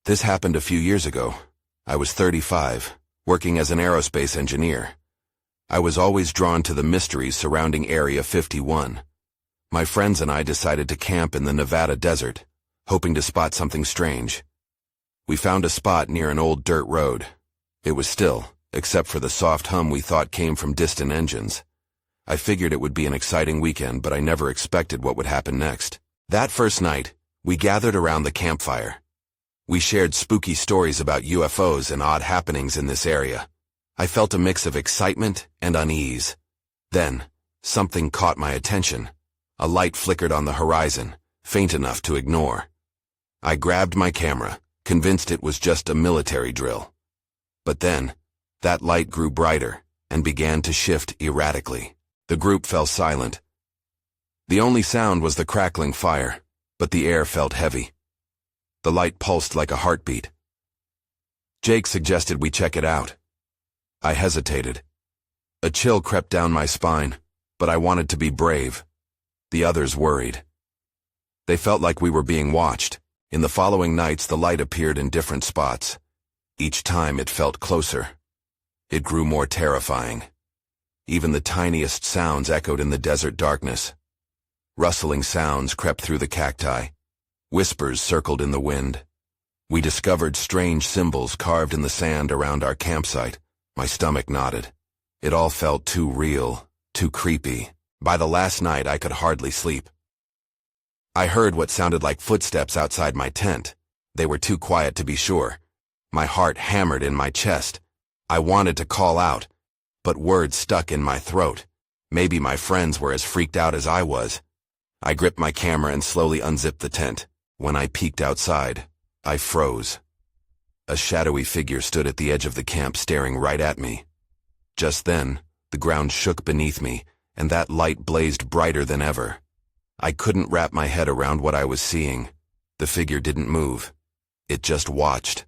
This happened a few years ago. I was 35, working as an aerospace engineer. I was always drawn to the mysteries surrounding Area 51. My friends and I decided to camp in the Nevada desert, hoping to spot something strange. We found a spot near an old dirt road. It was still, except for the soft hum we thought came from distant engines. I figured it would be an exciting weekend, but I never expected what would happen next. That first night, we gathered around the campfire. We shared spooky stories about UFOs and odd happenings in this area. I felt a mix of excitement and unease. Then, something caught my attention. A light flickered on the horizon, faint enough to ignore. I grabbed my camera, convinced it was just a military drill. But then, that light grew brighter and began to shift erratically. The group fell silent. The only sound was the crackling fire, but the air felt heavy. The light pulsed like a heartbeat. Jake suggested we check it out. I hesitated. A chill crept down my spine, but I wanted to be brave. The others worried. They felt like we were being watched. In the following nights, the light appeared in different spots. Each time it felt closer. It grew more terrifying. Even the tiniest sounds echoed in the desert darkness. Rustling sounds crept through the cacti. Whispers circled in the wind. We discovered strange symbols carved in the sand around our campsite. My stomach knotted. It all felt too real, too creepy. By the last night, I could hardly sleep. I heard what sounded like footsteps outside my tent. They were too quiet to be sure. My heart hammered in my chest. I wanted to call out, but words stuck in my throat. Maybe my friends were as freaked out as I was. I gripped my camera and slowly unzipped the tent. When I peeked outside, I froze. A shadowy figure stood at the edge of the camp staring right at me. Just then, the ground shook beneath me, and that light blazed brighter than ever. I couldn't wrap my head around what I was seeing. The figure didn't move. It just watched.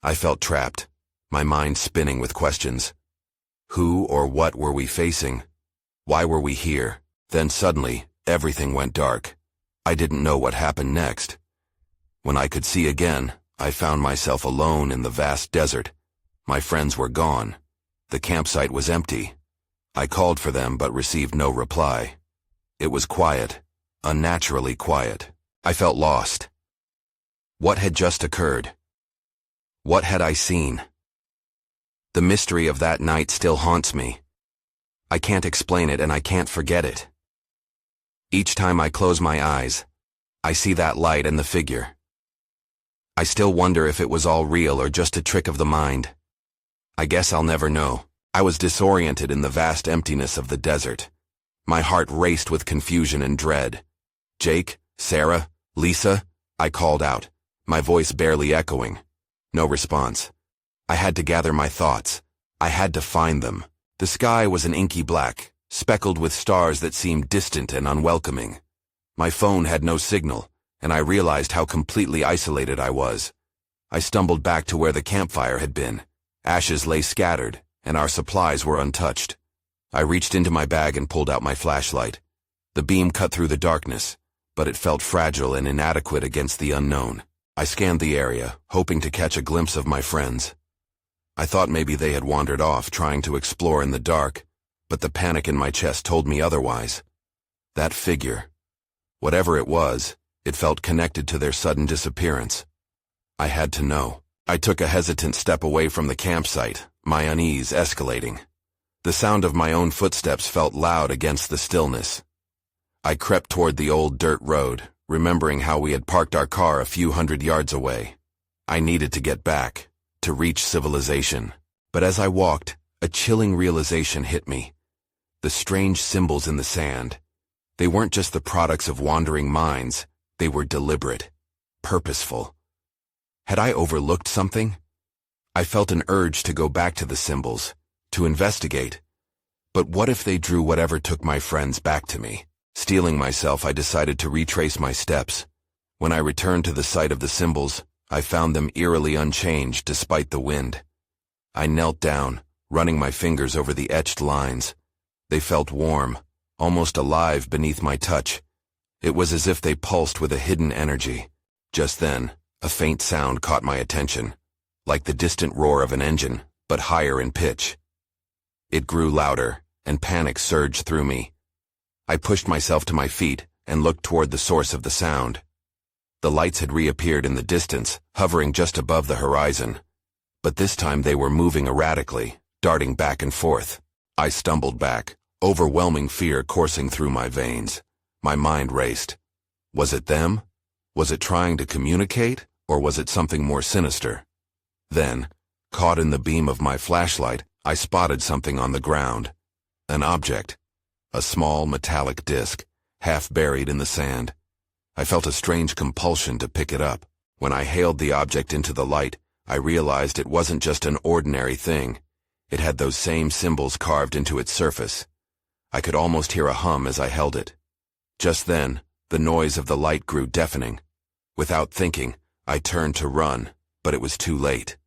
I felt trapped, my mind spinning with questions. Who or what were we facing? Why were we here? Then suddenly, everything went dark. I didn't know what happened next. When I could see again, I found myself alone in the vast desert. My friends were gone. The campsite was empty. I called for them but received no reply. It was quiet, unnaturally quiet. I felt lost. What had just occurred? What had I seen? The mystery of that night still haunts me. I can't explain it and I can't forget it. Each time I close my eyes, I see that light and the figure. I still wonder if it was all real or just a trick of the mind. I guess I'll never know. I was disoriented in the vast emptiness of the desert. My heart raced with confusion and dread. Jake, Sarah, Lisa, I called out, my voice barely echoing. No response. I had to gather my thoughts. I had to find them. The sky was an inky black, speckled with stars that seemed distant and unwelcoming. My phone had no signal, and I realized how completely isolated I was. I stumbled back to where the campfire had been. Ashes lay scattered, and our supplies were untouched. I reached into my bag and pulled out my flashlight. The beam cut through the darkness, but it felt fragile and inadequate against the unknown. I scanned the area, hoping to catch a glimpse of my friends. I thought maybe they had wandered off, trying to explore in the dark, but the panic in my chest told me otherwise. That figure, whatever it was, it felt connected to their sudden disappearance. I had to know. I took a hesitant step away from the campsite, my unease escalating. The sound of my own footsteps felt loud against the stillness. I crept toward the old dirt road, remembering how we had parked our car a few hundred yards away. I needed to get back, to reach civilization. But as I walked, a chilling realization hit me. The strange symbols in the sand. They weren't just the products of wandering minds. They were deliberate, purposeful. Had I overlooked something? I felt an urge to go back to the symbols, to investigate. But what if they drew whatever took my friends back to me? Steeling myself, I decided to retrace my steps. When I returned to the site of the symbols, I found them eerily unchanged despite the wind. I knelt down, running my fingers over the etched lines. They felt warm, almost alive beneath my touch. It was as if they pulsed with a hidden energy. Just then, a faint sound caught my attention, like the distant roar of an engine, but higher in pitch. It grew louder, and panic surged through me. I pushed myself to my feet and looked toward the source of the sound. The lights had reappeared in the distance, hovering just above the horizon. But this time they were moving erratically, darting back and forth. I stumbled back, overwhelming fear coursing through my veins. My mind raced. Was it them? Was it trying to communicate, or was it something more sinister? Then, caught in the beam of my flashlight, I spotted something on the ground. An object. A small metallic disc, half buried in the sand. I felt a strange compulsion to pick it up. When I hailed the object into the light, I realized it wasn't just an ordinary thing. It had those same symbols carved into its surface. I could almost hear a hum as I held it. Just then, the noise of the light grew deafening. Without thinking, I turned to run, but it was too late.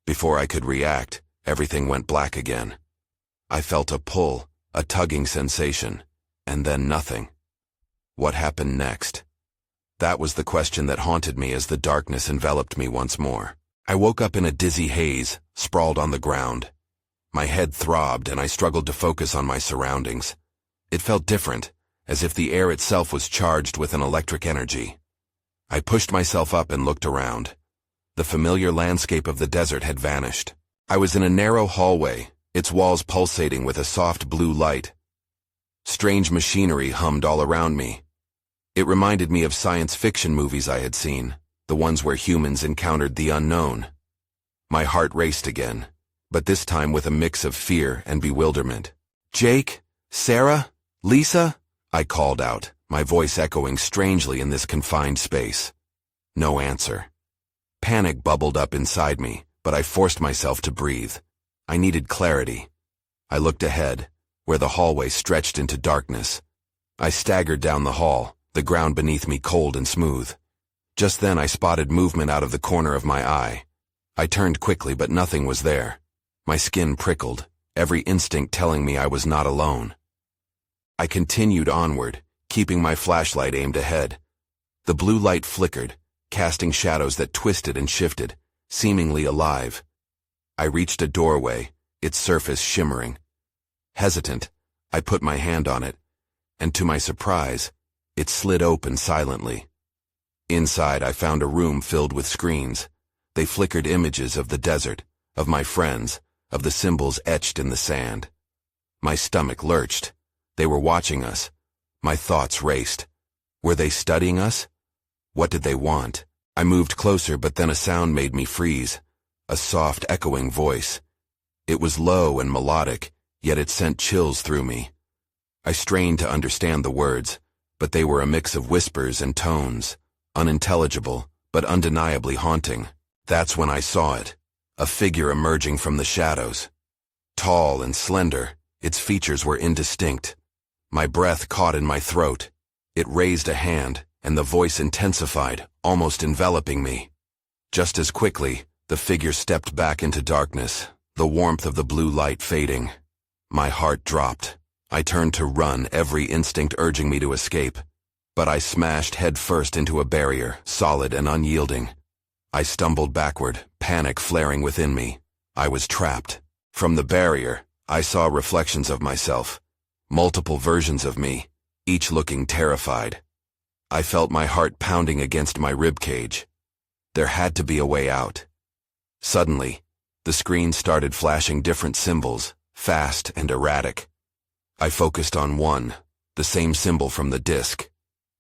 Before I could react, everything went black again. I felt a pull, a tugging sensation, and then nothing. What happened next? That was the question that haunted me as the darkness enveloped me once more. I woke up in a dizzy haze, sprawled on the ground. My head throbbed and I struggled to focus on my surroundings. It felt different, as if the air itself was charged with an electric energy. I pushed myself up and looked around. The familiar landscape of the desert had vanished. I was in a narrow hallway, its walls pulsating with a soft blue light. Strange machinery hummed all around me. It reminded me of science fiction movies I had seen, the ones where humans encountered the unknown. My heart raced again, but this time with a mix of fear and bewilderment. "Jake? Sarah? Lisa?" I called out, my voice echoing strangely in this confined space. No answer. Panic bubbled up inside me, but I forced myself to breathe. I needed clarity. I looked ahead, where the hallway stretched into darkness. I staggered down the hall, the ground beneath me cold and smooth. Just then I spotted movement out of the corner of my eye. I turned quickly, but nothing was there. My skin prickled, every instinct telling me I was not alone. I continued onward, keeping my flashlight aimed ahead. The blue light flickered, casting shadows that twisted and shifted, seemingly alive. I reached a doorway, its surface shimmering. Hesitant, I put my hand on it, and to my surprise, it slid open silently. Inside, I found a room filled with screens. They flickered images of the desert, of my friends, of the symbols etched in the sand. My stomach lurched. They were watching us. My thoughts raced. Were they studying us? What did they want? I moved closer, but then a sound made me freeze. A soft, echoing voice. It was low and melodic, yet it sent chills through me. I strained to understand the words, but they were a mix of whispers and tones, unintelligible, but undeniably haunting. That's when I saw it, a figure emerging from the shadows. Tall and slender, its features were indistinct. My breath caught in my throat. It raised a hand, and the voice intensified, almost enveloping me. Just as quickly, the figure stepped back into darkness, the warmth of the blue light fading. My heart dropped. I turned to run, every instinct urging me to escape. But I smashed headfirst into a barrier, solid and unyielding. I stumbled backward, panic flaring within me. I was trapped. From the barrier, I saw reflections of myself. Multiple versions of me, each looking terrified. I felt my heart pounding against my ribcage. There had to be a way out. Suddenly, the screen started flashing different symbols, fast and erratic. I focused on one, the same symbol from the disc.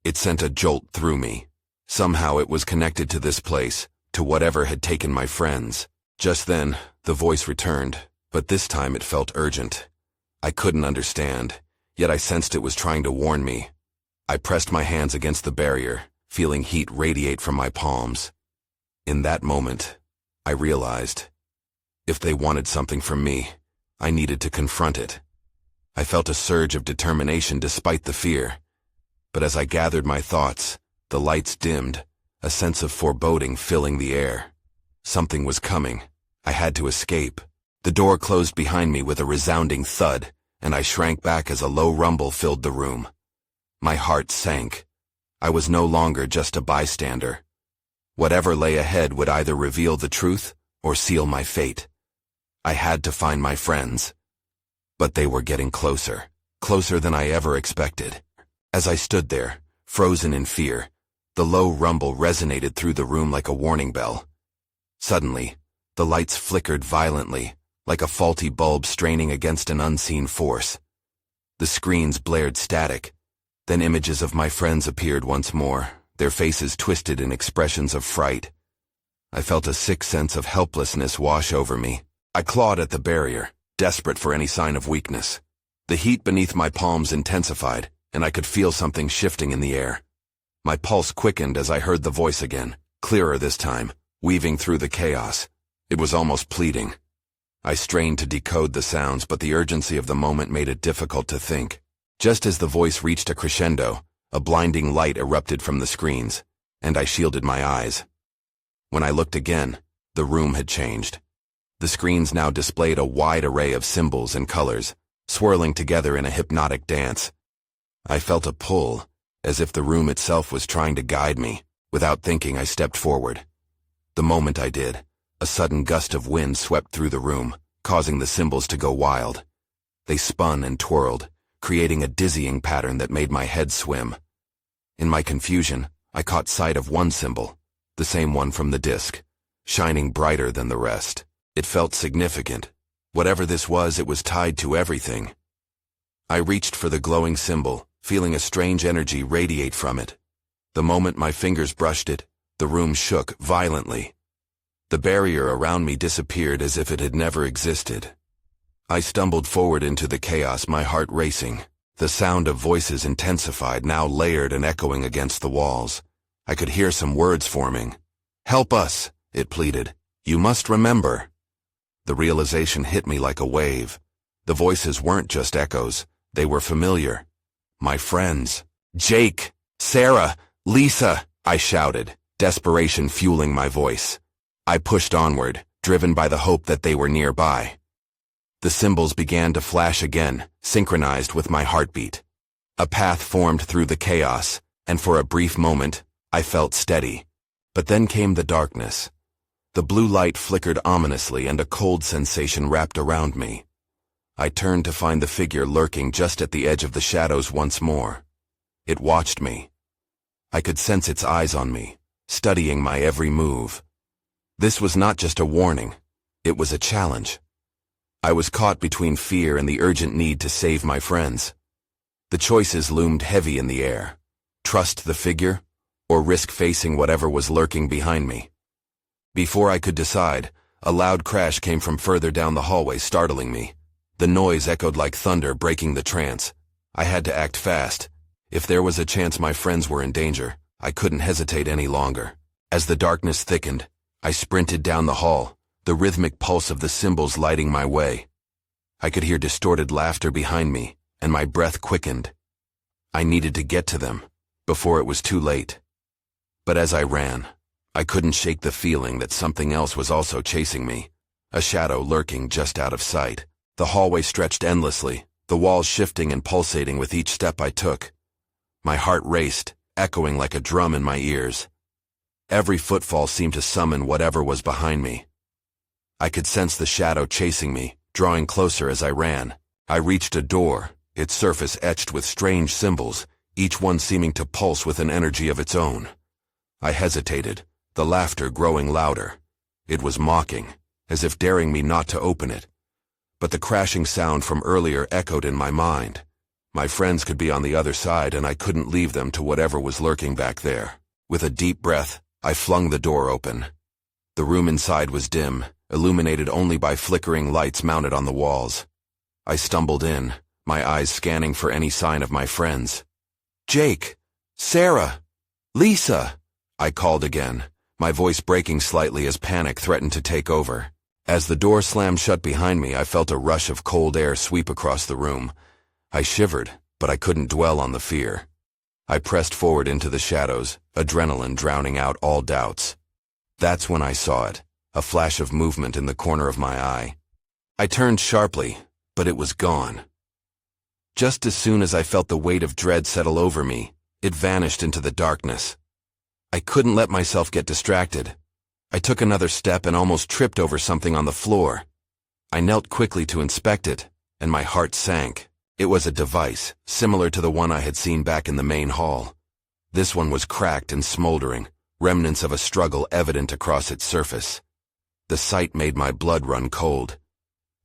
It sent a jolt through me. Somehow it was connected to this place, to whatever had taken my friends. Just then, the voice returned, but this time it felt urgent. I couldn't understand, yet I sensed it was trying to warn me. I pressed my hands against the barrier, feeling heat radiate from my palms. In that moment, I realized, if they wanted something from me, I needed to confront it. I felt a surge of determination despite the fear. But as I gathered my thoughts, the lights dimmed, a sense of foreboding filling the air. Something was coming. I had to escape. The door closed behind me with a resounding thud, and I shrank back as a low rumble filled the room. My heart sank. I was no longer just a bystander. Whatever lay ahead would either reveal the truth or seal my fate. I had to find my friends. But they were getting closer, closer than I ever expected. As I stood there, frozen in fear, the low rumble resonated through the room like a warning bell. Suddenly, the lights flickered violently, like a faulty bulb straining against an unseen force. The screens blared static. Then images of my friends appeared once more, their faces twisted in expressions of fright. I felt a sick sense of helplessness wash over me. I clawed at the barrier, desperate for any sign of weakness. The heat beneath my palms intensified, and I could feel something shifting in the air. My pulse quickened as I heard the voice again, clearer this time, weaving through the chaos. It was almost pleading. I strained to decode the sounds, but the urgency of the moment made it difficult to think. Just as the voice reached a crescendo, a blinding light erupted from the screens, and I shielded my eyes. When I looked again, the room had changed. The screens now displayed a wide array of symbols and colors, swirling together in a hypnotic dance. I felt a pull, as if the room itself was trying to guide me. Without thinking, I stepped forward. The moment I did, a sudden gust of wind swept through the room, causing the symbols to go wild. They spun and twirled, creating a dizzying pattern that made my head swim. In my confusion, I caught sight of one symbol, the same one from the disc, shining brighter than the rest. It felt significant. Whatever this was, it was tied to everything. I reached for the glowing symbol, feeling a strange energy radiate from it. The moment my fingers brushed it, the room shook violently. The barrier around me disappeared as if it had never existed. I stumbled forward into the chaos, my heart racing. The sound of voices intensified, now layered and echoing against the walls. I could hear some words forming. "Help us," it pleaded. "You must remember." The realization hit me like a wave. The voices weren't just echoes, they were familiar. My friends. "Jake! Sarah! Lisa!" I shouted, desperation fueling my voice. I pushed onward, driven by the hope that they were nearby. The symbols began to flash again, synchronized with my heartbeat. A path formed through the chaos, and for a brief moment, I felt steady. But then came the darkness. The blue light flickered ominously and a cold sensation wrapped around me. I turned to find the figure lurking just at the edge of the shadows once more. It watched me. I could sense its eyes on me, studying my every move. This was not just a warning, it was a challenge. I was caught between fear and the urgent need to save my friends. The choices loomed heavy in the air. Trust the figure, or risk facing whatever was lurking behind me. Before I could decide, a loud crash came from further down the hallway, startling me. The noise echoed like thunder, breaking the trance. I had to act fast. If there was a chance my friends were in danger, I couldn't hesitate any longer. As the darkness thickened, I sprinted down the hall, the rhythmic pulse of the symbols lighting my way. I could hear distorted laughter behind me, and my breath quickened. I needed to get to them, before it was too late. But as I ran, I couldn't shake the feeling that something else was also chasing me, a shadow lurking just out of sight. The hallway stretched endlessly, the walls shifting and pulsating with each step I took. My heart raced, echoing like a drum in my ears. Every footfall seemed to summon whatever was behind me. I could sense the shadow chasing me, drawing closer as I ran. I reached a door, its surface etched with strange symbols, each one seeming to pulse with an energy of its own. I hesitated, the laughter growing louder. It was mocking, as if daring me not to open it. But the crashing sound from earlier echoed in my mind. My friends could be on the other side, and I couldn't leave them to whatever was lurking back there. With a deep breath, I flung the door open. The room inside was dim, illuminated only by flickering lights mounted on the walls. I stumbled in, my eyes scanning for any sign of my friends. "Jake! Sarah! Lisa!" I called again, my voice breaking slightly as panic threatened to take over. As the door slammed shut behind me, I felt a rush of cold air sweep across the room. I shivered, but I couldn't dwell on the fear. I pressed forward into the shadows, adrenaline drowning out all doubts. That's when I saw it, a flash of movement in the corner of my eye. I turned sharply, but it was gone. Just as soon as I felt the weight of dread settle over me, it vanished into the darkness. I couldn't let myself get distracted. I took another step and almost tripped over something on the floor. I knelt quickly to inspect it, and my heart sank. It was a device, similar to the one I had seen back in the main hall. This one was cracked and smoldering, remnants of a struggle evident across its surface. The sight made my blood run cold.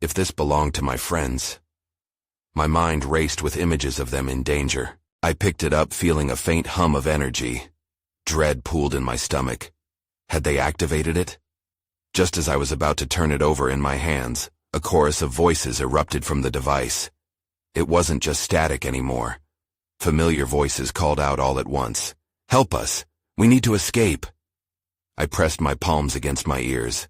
If this belonged to my friends... My mind raced with images of them in danger. I picked it up, feeling a faint hum of energy. Dread pooled in my stomach. Had they activated it? Just as I was about to turn it over in my hands, a chorus of voices erupted from the device. It wasn't just static anymore. Familiar voices called out all at once. "Help us! We need to escape!" I pressed my palms against my ears.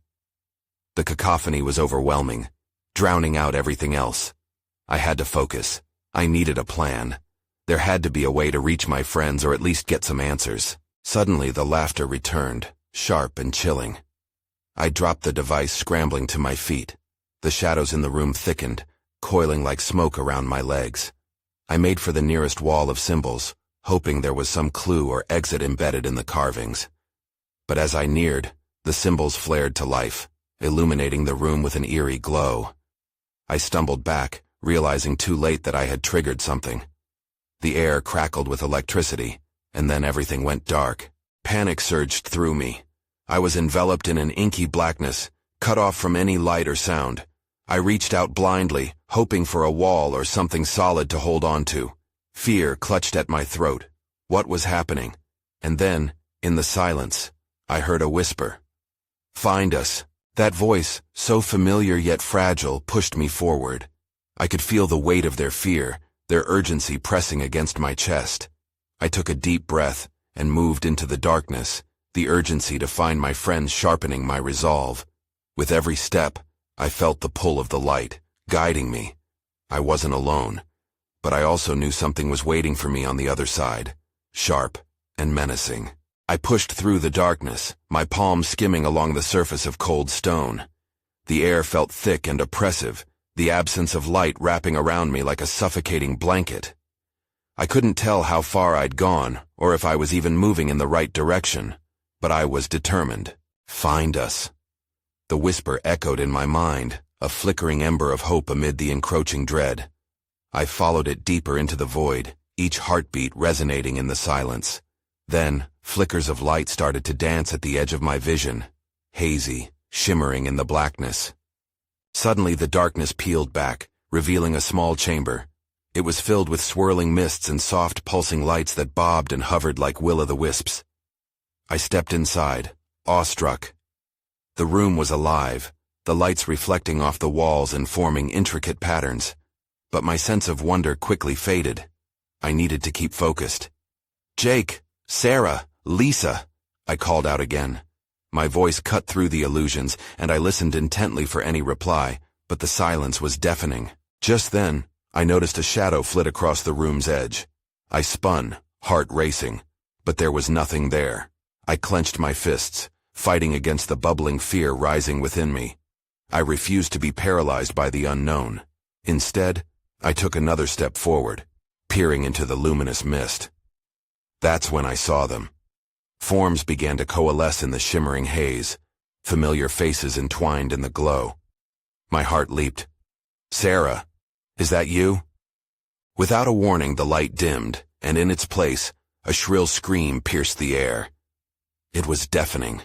The cacophony was overwhelming, drowning out everything else. I had to focus. I needed a plan. There had to be a way to reach my friends or at least get some answers. Suddenly the laughter returned, sharp and chilling. I dropped the device, scrambling to my feet. The shadows in the room thickened, coiling like smoke around my legs. I made for the nearest wall of symbols, hoping there was some clue or exit embedded in the carvings. But as I neared, the symbols flared to life, illuminating the room with an eerie glow. I stumbled back, realizing too late that I had triggered something. The air crackled with electricity, and then everything went dark. Panic surged through me. I was enveloped in an inky blackness, cut off from any light or sound. I reached out blindly, hoping for a wall or something solid to hold on to. Fear clutched at my throat. What was happening? And then, in the silence, I heard a whisper. "Find us." That voice, so familiar yet fragile, pushed me forward. I could feel the weight of their fear, their urgency pressing against my chest. I took a deep breath and moved into the darkness, the urgency to find my friends sharpening my resolve. With every step, I felt the pull of the light, guiding me. I wasn't alone, but I also knew something was waiting for me on the other side, sharp and menacing. I pushed through the darkness, my palms skimming along the surface of cold stone. The air felt thick and oppressive, the absence of light wrapping around me like a suffocating blanket. I couldn't tell how far I'd gone, or if I was even moving in the right direction, but I was determined. "Find us." The whisper echoed in my mind, a flickering ember of hope amid the encroaching dread. I followed it deeper into the void, each heartbeat resonating in the silence. Then, flickers of light started to dance at the edge of my vision, hazy, shimmering in the blackness. Suddenly the darkness peeled back, revealing a small chamber. It was filled with swirling mists and soft pulsing lights that bobbed and hovered like will-o'-the-wisps. I stepped inside, awestruck. The room was alive, the lights reflecting off the walls and forming intricate patterns. But my sense of wonder quickly faded. I needed to keep focused. "Jake, Sarah, Lisa," I called out again. My voice cut through the illusions, and I listened intently for any reply, but the silence was deafening. Just then, I noticed a shadow flit across the room's edge. I spun, heart racing, but there was nothing there. I clenched my fists, fighting against the bubbling fear rising within me. I refused to be paralyzed by the unknown. Instead, I took another step forward, peering into the luminous mist. That's when I saw them. Forms began to coalesce in the shimmering haze, familiar faces entwined in the glow. My heart leaped. "Sarah, is that you?" Without a warning, the light dimmed, and in its place, a shrill scream pierced the air. It was deafening.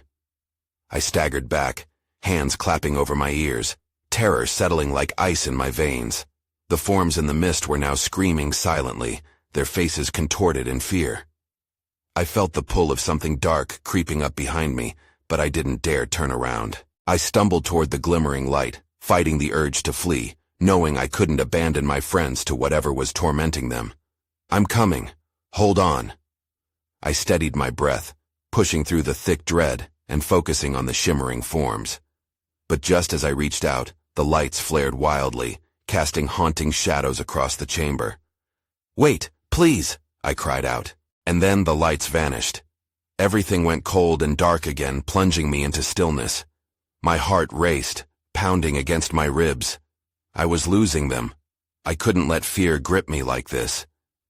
I staggered back, hands clapping over my ears, terror settling like ice in my veins. The forms in the mist were now screaming silently, their faces contorted in fear. I felt the pull of something dark creeping up behind me, but I didn't dare turn around. I stumbled toward the glimmering light, fighting the urge to flee, knowing I couldn't abandon my friends to whatever was tormenting them. "I'm coming. Hold on." I steadied my breath, pushing through the thick dread and focusing on the shimmering forms. But just as I reached out, the lights flared wildly, casting haunting shadows across the chamber. "Wait, please," I cried out. And then the lights vanished. Everything went cold and dark again, plunging me into stillness. My heart raced, pounding against my ribs. I was losing them. I couldn't let fear grip me like this.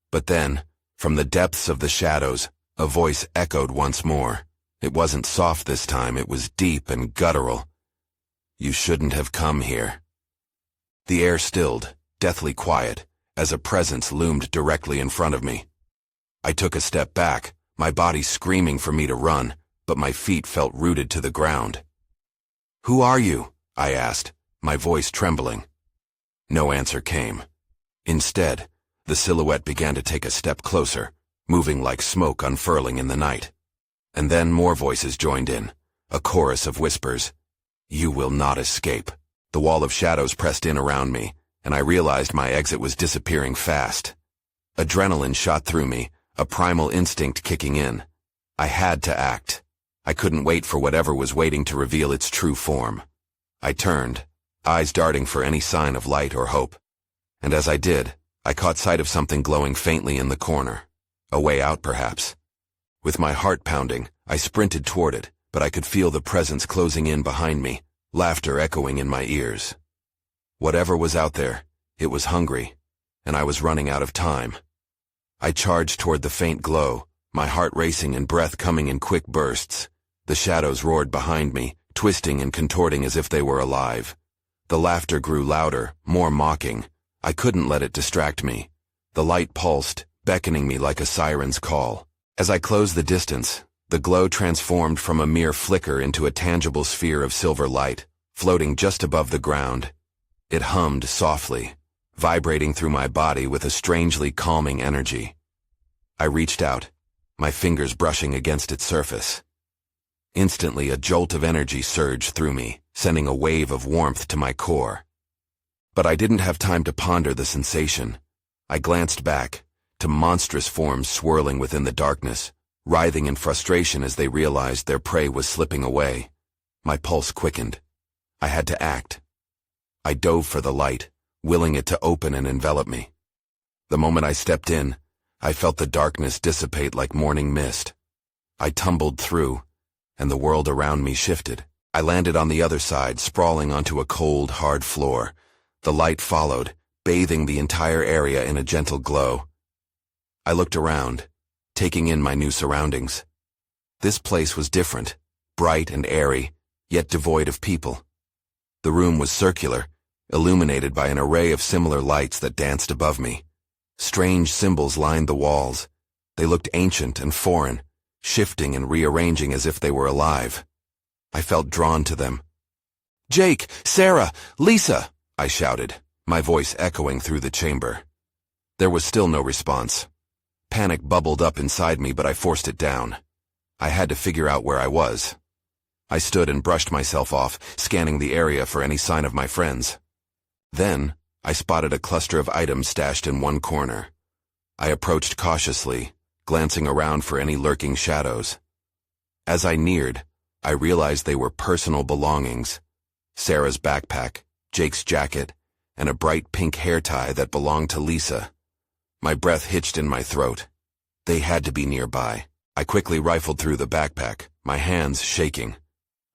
But then, from the depths of the shadows, A voice echoed once more. It wasn't soft this time, it was deep and guttural. "You shouldn't have come here." The air stilled, deathly quiet, as a presence loomed directly in front of me. I took a step back, my body screaming for me to run, but my feet felt rooted to the ground. "Who are you?" I asked, my voice trembling. No answer came. Instead, the silhouette began to take a step closer, moving like smoke unfurling in the night. And then more voices joined in, a chorus of whispers. "You will not escape." The wall of shadows pressed in around me, and I realized my exit was disappearing fast. Adrenaline shot through me, a primal instinct kicking in. I had to act. I couldn't wait for whatever was waiting to reveal its true form. I turned, eyes darting for any sign of light or hope. And as I did, I caught sight of something glowing faintly in the corner. A way out, perhaps. With my heart pounding, I sprinted toward it, but I could feel the presence closing in behind me, laughter echoing in my ears. Whatever was out there, it was hungry, and I was running out of time. I charged toward the faint glow, my heart racing and breath coming in quick bursts. The shadows roared behind me, twisting and contorting as if they were alive. The laughter grew louder, more mocking. I couldn't let it distract me. The light pulsed, beckoning me like a siren's call. As I closed the distance, the glow transformed from a mere flicker into a tangible sphere of silver light, floating just above the ground. It hummed softly, vibrating through my body with a strangely calming energy. I reached out, my fingers brushing against its surface. Instantly, a jolt of energy surged through me, sending a wave of warmth to my core. But I didn't have time to ponder the sensation. I glanced back, to monstrous forms swirling within the darkness, writhing in frustration as they realized their prey was slipping away. My pulse quickened. I had to act. I dove for the light, willing it to open and envelop me. The moment I stepped in, I felt the darkness dissipate like morning mist. I tumbled through, and the world around me shifted. I landed on the other side, sprawling onto a cold, hard floor. The light followed, bathing the entire area in a gentle glow. I looked around, taking in my new surroundings. This place was different, bright and airy, yet devoid of people. The room was circular, illuminated by an array of similar lights that danced above me. Strange symbols lined the walls. They looked ancient and foreign, shifting and rearranging as if they were alive. I felt drawn to them. "Jake! Sarah! Lisa!" I shouted, my voice echoing through the chamber. There was still no response. Panic bubbled up inside me, but I forced it down. I had to figure out where I was. I stood and brushed myself off, scanning the area for any sign of my friends. Then, I spotted a cluster of items stashed in one corner. I approached cautiously, glancing around for any lurking shadows. As I neared, I realized they were personal belongings. Sarah's backpack, Jake's jacket, and a bright pink hair tie that belonged to Lisa. My breath hitched in my throat. They had to be nearby. I quickly rifled through the backpack, my hands shaking.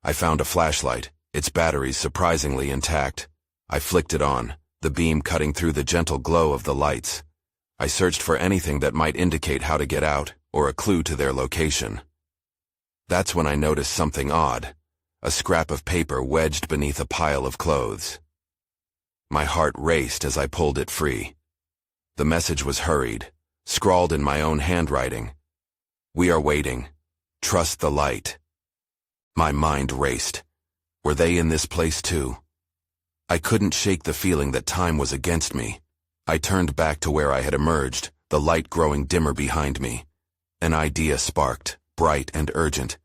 I found a flashlight, its batteries surprisingly intact. I flicked it on, the beam cutting through the gentle glow of the lights. I searched for anything that might indicate how to get out, or a clue to their location. That's when I noticed something odd, a scrap of paper wedged beneath a pile of clothes. My heart raced as I pulled it free. The message was hurried, scrawled in my own handwriting. "We are waiting. Trust the light." My mind raced. Were they in this place too? I couldn't shake the feeling that time was against me. I turned back to where I had emerged, the light growing dimmer behind me. An idea sparked, bright and urgent.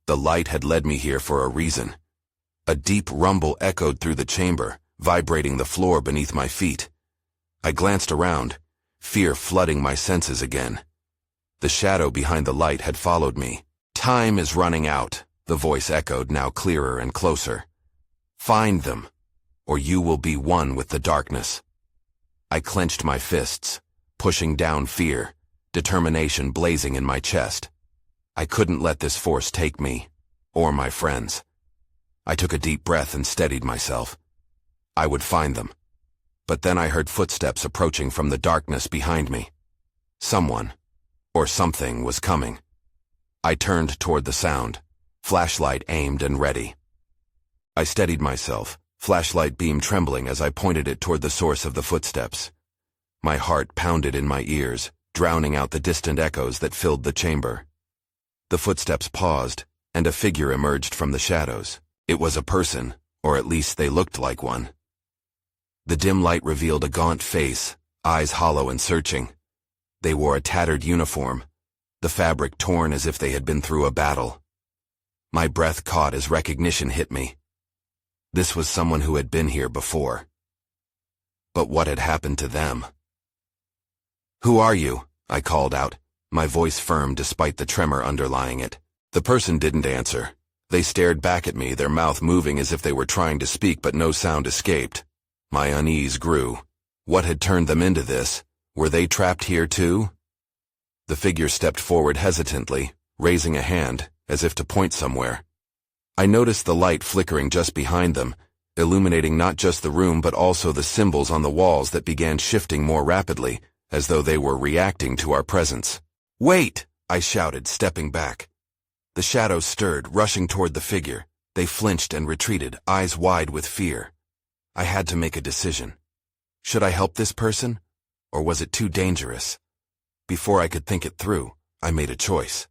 The light had led me here for a reason. A deep rumble echoed through the chamber, vibrating the floor beneath my feet. I glanced around, fear flooding my senses again. The shadow behind the light had followed me. "Time is running out," the voice echoed, now clearer and closer. "Find them, or you will be one with the darkness." I clenched my fists, pushing down fear, determination blazing in my chest. I couldn't let this force take me, or my friends. I took a deep breath and steadied myself. I would find them. But then I heard footsteps approaching from the darkness behind me. Someone, or something, was coming. I turned toward the sound, flashlight aimed and ready. I steadied myself, flashlight beam trembling as I pointed it toward the source of the footsteps. My heart pounded in my ears, drowning out the distant echoes that filled the chamber. The footsteps paused, and a figure emerged from the shadows. It was a person, or at least they looked like one. The dim light revealed a gaunt face, eyes hollow and searching. They wore a tattered uniform, the fabric torn as if they had been through a battle. My breath caught as recognition hit me. This was someone who had been here before. But what had happened to them? "Who are you?" I called out, my voice firm despite the tremor underlying it. The person didn't answer. They stared back at me, their mouth moving as if they were trying to speak, but no sound escaped. My unease grew. What had turned them into this? Were they trapped here too? The figure stepped forward hesitantly, raising a hand, as if to point somewhere. I noticed the light flickering just behind them, illuminating not just the room but also the symbols on the walls that began shifting more rapidly, as though they were reacting to our presence. "Wait!" I shouted, stepping back. The shadows stirred, rushing toward the figure. They flinched and retreated, eyes wide with fear. I had to make a decision. Should I help this person? Or was it too dangerous? Before I could think it through, I made a choice.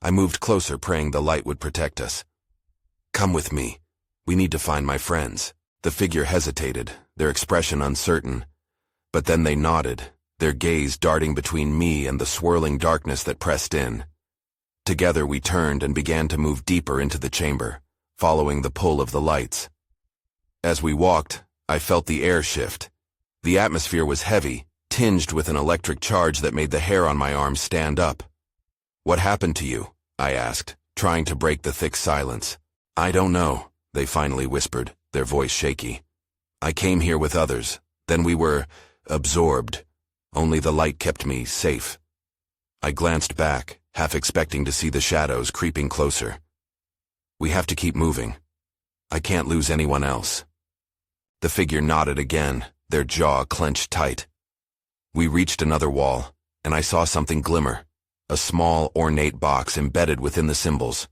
I moved closer, praying the light would protect us. "Come with me. We need to find my friends." The figure hesitated, their expression uncertain. But then they nodded, their gaze darting between me and the swirling darkness that pressed in. Together we turned and began to move deeper into the chamber, following the pull of the lights. As we walked, I felt the air shift. The atmosphere was heavy, tinged with an electric charge that made the hair on my arms stand up. "What happened to you?" I asked, trying to break the thick silence. "I don't know," they finally whispered, their voice shaky. "I came here with others. Then we were absorbed. Only the light kept me safe." I glanced back, half expecting to see the shadows creeping closer. "We have to keep moving. I can't lose anyone else." The figure nodded again, their jaw clenched tight. We reached another wall, and I saw something glimmer, a small, ornate box embedded within the symbols.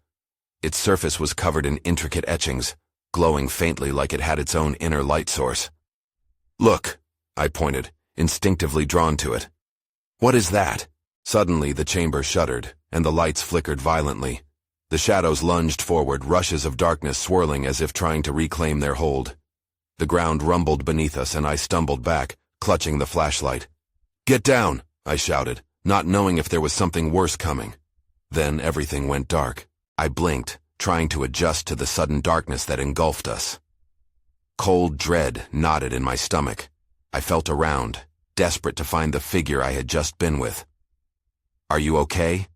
Its surface was covered in intricate etchings, glowing faintly like it had its own inner light source. "Look," I pointed, instinctively drawn to it. "What is that?" Suddenly the chamber shuddered, and the lights flickered violently. The shadows lunged forward, rushes of darkness swirling as if trying to reclaim their hold. The ground rumbled beneath us, and I stumbled back, clutching the flashlight. "Get down!" I shouted, not knowing if there was something worse coming. Then everything went dark. I blinked, trying to adjust to the sudden darkness that engulfed us. Cold dread knotted in my stomach. I felt around, desperate to find the figure I had just been with. "Are you okay?"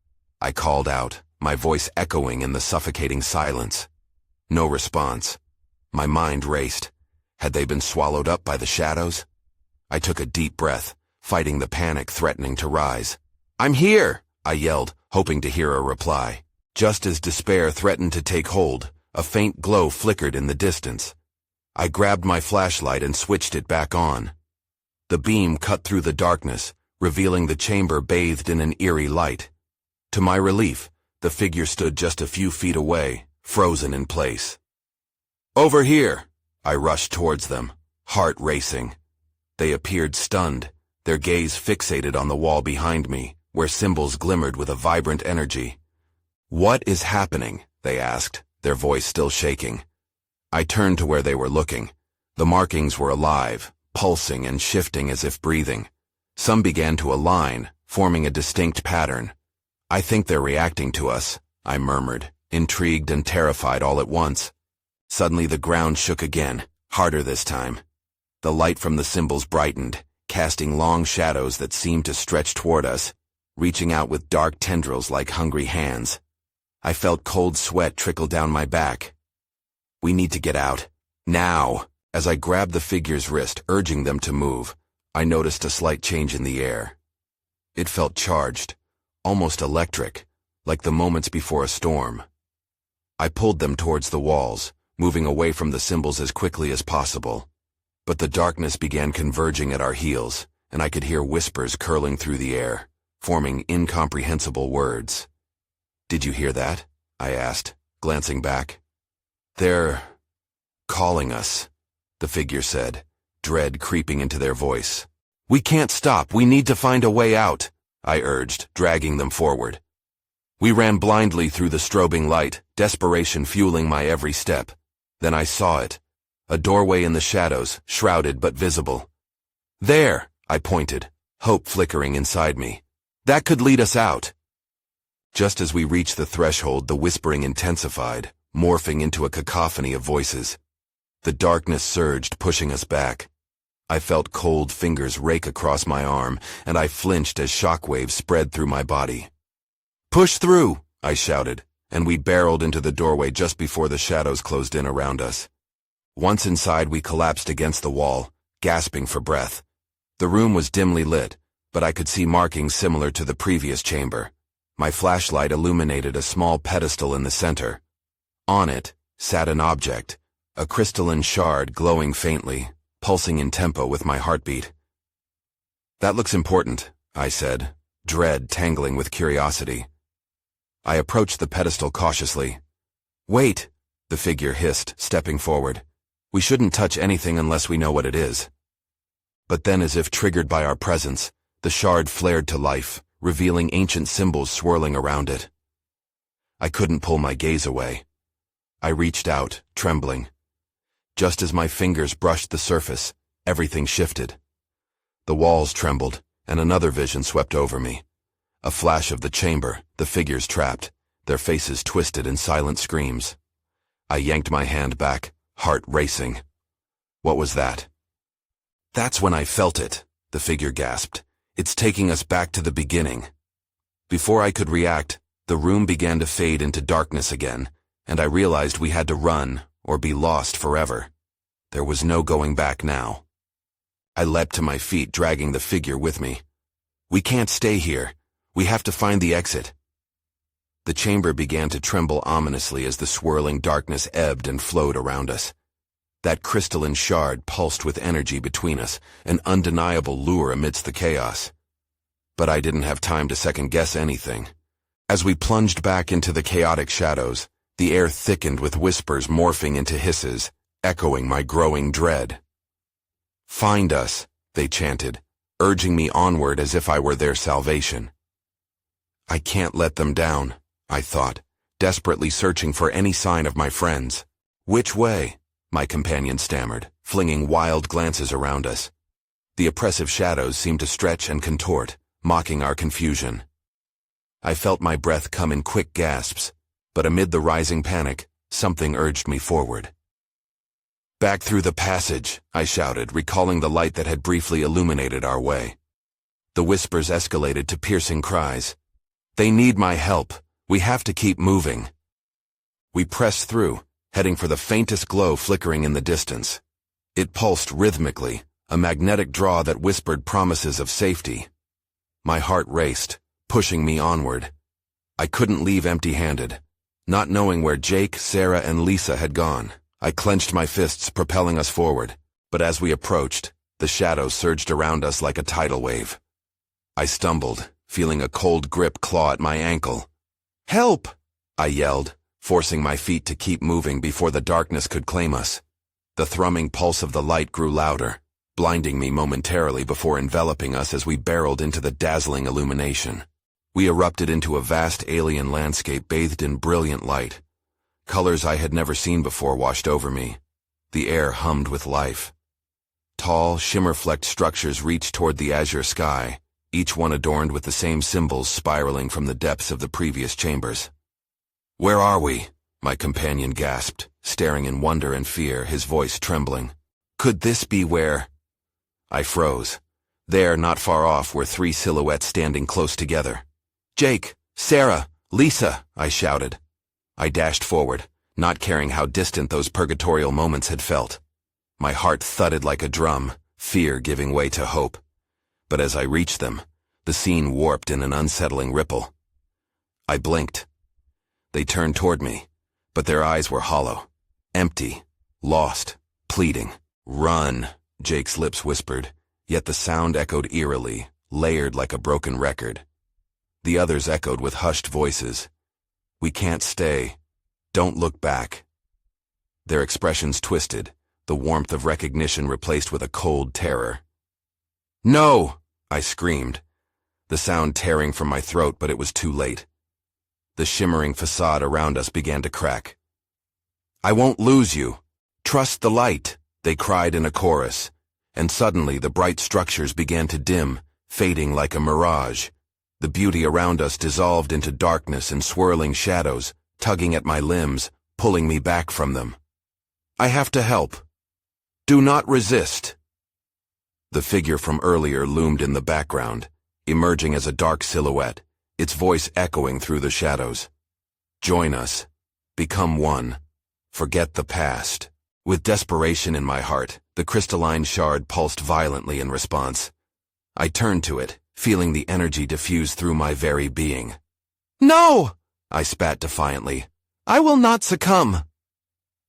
I called out, my voice echoing in the suffocating silence. No response. My mind raced. Had they been swallowed up by the shadows? I took a deep breath, fighting the panic threatening to rise. "I'm here!" I yelled, hoping to hear a reply. Just as despair threatened to take hold, a faint glow flickered in the distance. I grabbed my flashlight and switched it back on. The beam cut through the darkness, revealing the chamber bathed in an eerie light. To my relief, the figure stood just a few feet away, frozen in place. "Over here!" I rushed towards them, heart racing. They appeared stunned, their gaze fixated on the wall behind me, where symbols glimmered with a vibrant energy. "What is happening?" they asked, their voice still shaking. I turned to where they were looking. The markings were alive, pulsing and shifting as if breathing. Some began to align, forming a distinct pattern. "I think they're reacting to us," I murmured, intrigued and terrified all at once. Suddenly the ground shook again, harder this time. The light from the symbols brightened, casting long shadows that seemed to stretch toward us, reaching out with dark tendrils like hungry hands. I felt cold sweat trickle down my back. "We need to get out. Now!" As I grabbed the figure's wrist, urging them to move, I noticed a slight change in the air. It felt charged, almost electric, like the moments before a storm. I pulled them towards the walls, moving away from the symbols as quickly as possible. But the darkness began converging at our heels, and I could hear whispers curling through the air, forming incomprehensible words. "Did you hear that?" I asked, glancing back. "They're calling us," the figure said, dread creeping into their voice. "We can't stop. We need to find a way out," I urged, dragging them forward. We ran blindly through the strobing light, desperation fueling my every step. Then I saw it. A doorway in the shadows, shrouded but visible. "There," I pointed, hope flickering inside me. "That could lead us out." Just as we reached the threshold, the whispering intensified, morphing into a cacophony of voices. The darkness surged, pushing us back. I felt cold fingers rake across my arm, and I flinched as shockwaves spread through my body. "Push through," I shouted, and we barreled into the doorway just before the shadows closed in around us. Once inside, we collapsed against the wall, gasping for breath. The room was dimly lit, but I could see markings similar to the previous chamber. My flashlight illuminated a small pedestal in the center. On it sat an object, a crystalline shard glowing faintly, pulsing in tempo with my heartbeat. "That looks important," I said, dread tangling with curiosity. I approached the pedestal cautiously. "Wait," the figure hissed, stepping forward. "We shouldn't touch anything unless we know what it is." But then, as if triggered by our presence, the shard flared to life, revealing ancient symbols swirling around it. I couldn't pull my gaze away. I reached out, trembling. Just as my fingers brushed the surface, everything shifted. The walls trembled, and another vision swept over me. A flash of the chamber, the figures trapped, their faces twisted in silent screams. I yanked my hand back, heart racing. What was that? "That's when I felt it," the figure gasped. "It's taking us back to the beginning." Before I could react, the room began to fade into darkness again, and I realized we had to run or be lost forever. There was no going back now. I leapt to my feet, dragging the figure with me. "We can't stay here. We have to find the exit." The chamber began to tremble ominously as the swirling darkness ebbed and flowed around us. That crystalline shard pulsed with energy between us, an undeniable lure amidst the chaos. But I didn't have time to second-guess anything. As we plunged back into the chaotic shadows, the air thickened with whispers morphing into hisses, echoing my growing dread. "Find us," they chanted, urging me onward as if I were their salvation. I can't let them down, I thought, desperately searching for any sign of my friends. "Which way?" my companion stammered, flinging wild glances around us. The oppressive shadows seemed to stretch and contort, mocking our confusion. I felt my breath come in quick gasps, but amid the rising panic, something urged me forward. "Back through the passage," I shouted, recalling the light that had briefly illuminated our way. The whispers escalated to piercing cries. "They need my help. We have to keep moving." We pressed through, heading for the faintest glow flickering in the distance. It pulsed rhythmically, a magnetic draw that whispered promises of safety. My heart raced, pushing me onward. I couldn't leave empty-handed. Not knowing where Jake, Sarah, and Lisa had gone, I clenched my fists, propelling us forward. But as we approached, the shadows surged around us like a tidal wave. I stumbled, feeling a cold grip claw at my ankle. "Help!" I yelled, forcing my feet to keep moving before the darkness could claim us. The thrumming pulse of the light grew louder, blinding me momentarily before enveloping us as we barreled into the dazzling illumination. We erupted into a vast alien landscape bathed in brilliant light. Colors I had never seen before washed over me. The air hummed with life. Tall, shimmer-flecked structures reached toward the azure sky, each one adorned with the same symbols spiraling from the depths of the previous chambers. "Where are we?" my companion gasped, staring in wonder and fear, his voice trembling. "Could this be where—" I froze. There, not far off, were three silhouettes standing close together. "Jake! Sarah! Lisa!" I shouted. I dashed forward, not caring how distant those purgatorial moments had felt. My heart thudded like a drum, fear giving way to hope. But as I reached them, the scene warped in an unsettling ripple. I blinked. They turned toward me, but their eyes were hollow, empty, lost, pleading. "Run," Jake's lips whispered, yet the sound echoed eerily, layered like a broken record. The others echoed with hushed voices. We can't stay. Don't look back. Their expressions twisted, the warmth of recognition replaced with a cold terror. No! I screamed, the sound tearing from my throat, but it was too late. The shimmering facade around us began to crack. I won't lose you. Trust the light, they cried in a chorus, and suddenly the bright structures began to dim, fading like a mirage. The beauty around us dissolved into darkness and swirling shadows, tugging at my limbs, pulling me back from them. I have to help. Do not resist. The figure from earlier loomed in the background, emerging as a dark silhouette, its voice echoing through the shadows. Join us. Become one. Forget the past. With desperation in my heart, the crystalline shard pulsed violently in response. I turned to it, feeling the energy diffuse through my very being. No! I spat defiantly. I will not succumb.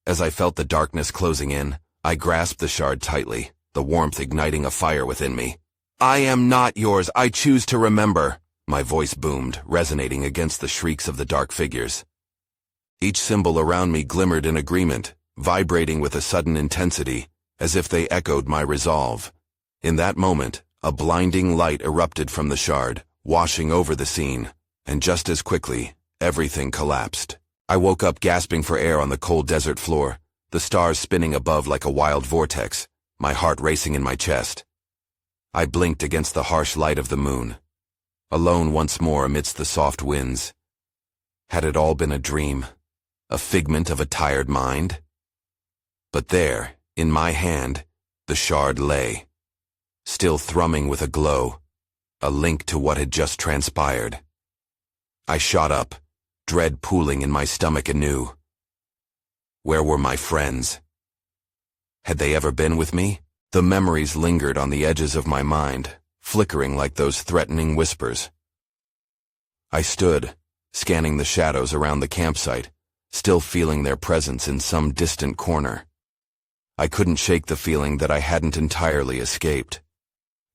As I felt the darkness closing in, I grasped the shard tightly, the warmth igniting a fire within me. I am not yours. I choose to remember. My voice boomed, resonating against the shrieks of the dark figures. Each symbol around me glimmered in agreement, vibrating with a sudden intensity, as if they echoed my resolve. In that moment, a blinding light erupted from the shard, washing over the scene, and just as quickly, everything collapsed. I woke up gasping for air on the cold desert floor, the stars spinning above like a wild vortex, my heart racing in my chest. I blinked against the harsh light of the moon, alone once more amidst the soft winds. Had it all been a dream, a figment of a tired mind? But there, in my hand, the shard lay, still thrumming with a glow, a link to what had just transpired. I shot up, dread pooling in my stomach anew. Where were my friends? Had they ever been with me? The memories lingered on the edges of my mind, flickering like those threatening whispers. I stood, scanning the shadows around the campsite, still feeling their presence in some distant corner. I couldn't shake the feeling that I hadn't entirely escaped.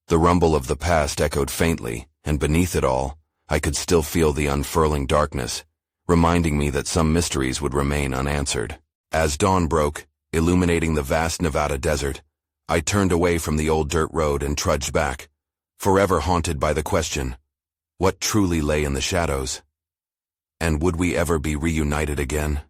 The rumble of the past echoed faintly, and beneath it all, I could still feel the unfurling darkness, reminding me that some mysteries would remain unanswered. As dawn broke, illuminating the vast Nevada desert, I turned away from the old dirt road and trudged back, forever haunted by the question, what truly lay in the shadows? And would we ever be reunited again?